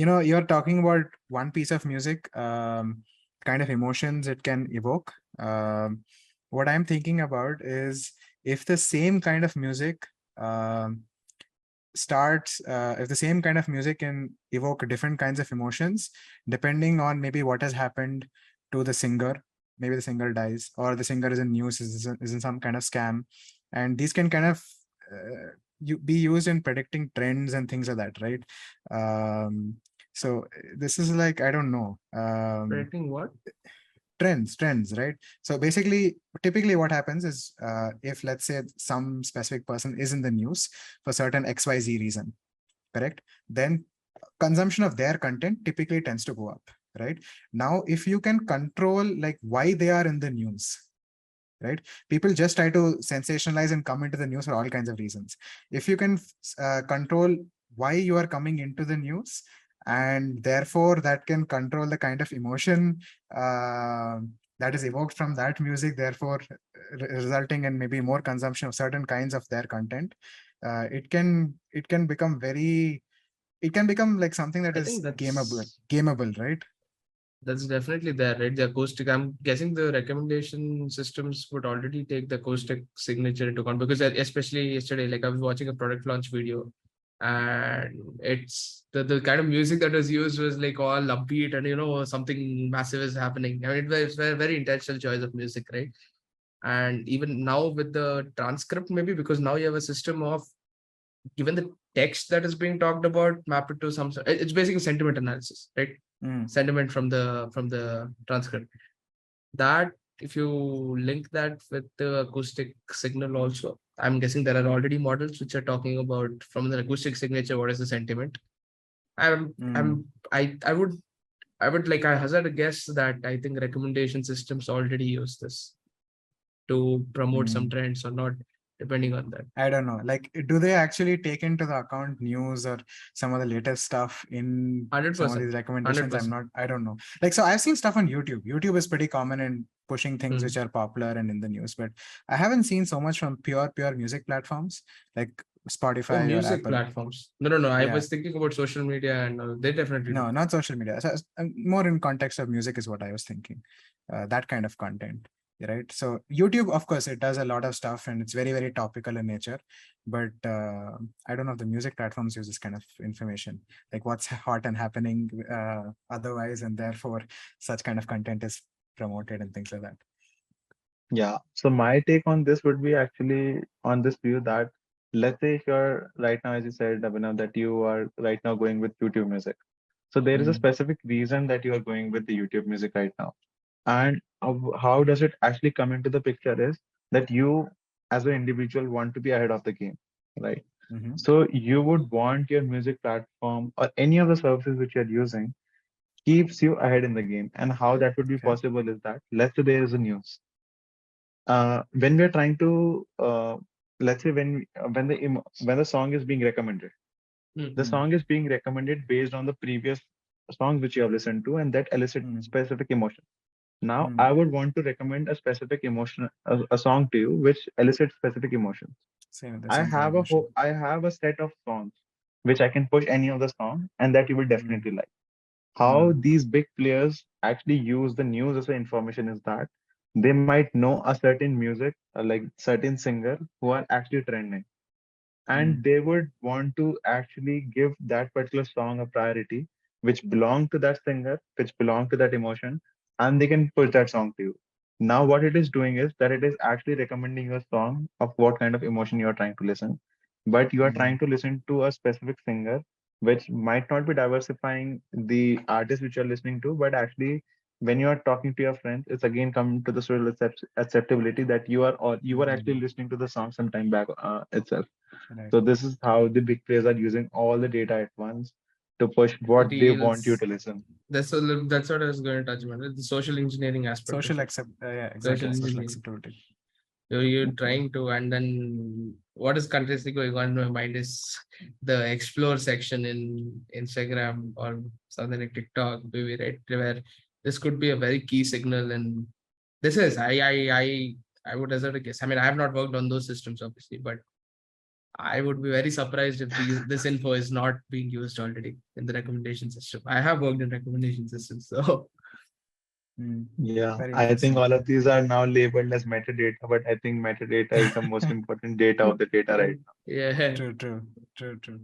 you're talking about one piece of music, kind of emotions it can evoke. What I'm thinking about is if the same kind of music um, if the same kind of music can evoke different kinds of emotions depending on maybe what has happened to the singer. Maybe the singer dies, or the singer is in news, is in some kind of scam, and these can kind of be used in predicting trends and things like that, right? So this is like, I don't know, Predicting what? trends, right? So basically, typically what happens is, if let's say some specific person is in the news for certain XYZ reason, correct, then consumption of their content typically tends to go up, right? Now if you can control like why they are in the news, right? People just try to sensationalize and come into the news for all kinds of reasons. If you can control why you are coming into the news, and therefore that can control the kind of emotion uh, that is evoked from that music, therefore resulting in maybe more consumption of certain kinds of their content, it can become very, it can become like something that I think is gameable, right? that's definitely there, right? The acoustic, I'm guessing the recommendation systems would already take the acoustic signature into account, because especially yesterday, like I was watching a product launch video, and it's the kind of music that was used was like all upbeat and something massive is happening. I mean, it's a very intentional choice of music, right? And even now with the transcript, maybe because now you have a system of, given the text that is being talked about, map it to some, it's basically sentiment analysis, right? Mm. Sentiment from the transcript, that if you link that with the acoustic signal also, I'm guessing there are already models which are talking about from the acoustic signature what is the sentiment. i'm Mm. i'm I would like, I hazard a guess that I think recommendation systems already use this to promote some Mm. trends or not, depending on that. I don't know. Like, do they actually take into the account news or some of the latest stuff in some of 100%. these recommendations? 100%. I don't know. Like, so I've seen stuff on YouTube. YouTube is pretty common in pushing things which Hmm. are popular and in the news, but I haven't seen so much from pure music platforms like Oh, Spotify or music Apple. platforms. No. I Yeah. was thinking about social media, and they definitely do. No, not social media. So, more in context of music is what I was thinking. That kind of content, right? So YouTube, of course, it does a lot of stuff and it's very, very topical in nature. But I don't know if the music platforms use this kind of information, like what's hot and happening otherwise, and therefore such kind of content is promoted and things like that. Yeah. So my take on this would be actually on this view that, let's say if you're right now, as you said, Abhinav, that you are right now going with YouTube music. So there is a Mm. specific reason that you are going with the YouTube music right now. And how does it actually come into the picture is that you as an individual want to be ahead of the game, right? Mm-hmm. So you would want your music platform or any of the services which you're using keeps you ahead in the game. And how that would be Okay. possible is that, let's say there is a news. When we're trying to, let's say when the song is being recommended, the Hmm. Mm. song is being recommended based on the previous songs which you have listened to, and that elicit Mm. specific emotion. Now, Mm. I would want to recommend a specific emotion, a song to you which elicits specific emotions. Same with the same kind of emotion. I have a set of songs which I can push any of the song, and that you will Mm. definitely like. How Mm. these big players actually use the news as an information is that they might know a certain music, like certain singer who are actually trending, and Mm. they would want to actually give that particular song a priority which belong to that singer, which belong to that emotion, and they can push that song to you. Now what it is doing is that it is actually recommending you a song of what kind of emotion you are trying to listen, but you are Mm. trying to listen to a specific singer which might not be diversifying the artist which you're listening to, but actually when you are talking to your friends, it's again coming to the social acceptability that you are actually Mm. listening to the song some time back itself. Right. So this is how the big players are using all the data at once to push The what they want you deals. to listen. That's what I was going to touch on. The social engineering aspect of Social it. accept, yeah, Social exactly. Social engineering. acceptability. So you're trying to, and then what is continuously going on in my mind is the explore section in Instagram or something like TikTok, maybe, right? Where this could be a very key signal. And this is, I would hazard a guess. I mean, I have not worked on those systems, obviously, but I would be very surprised if this info is not being used already in the recommendation system. I have worked in recommendation systems, so Yeah, Very I think interesting. all of these are now labeled as metadata, but I think metadata is the most important data of the data right now. yeah. True, true, true, true.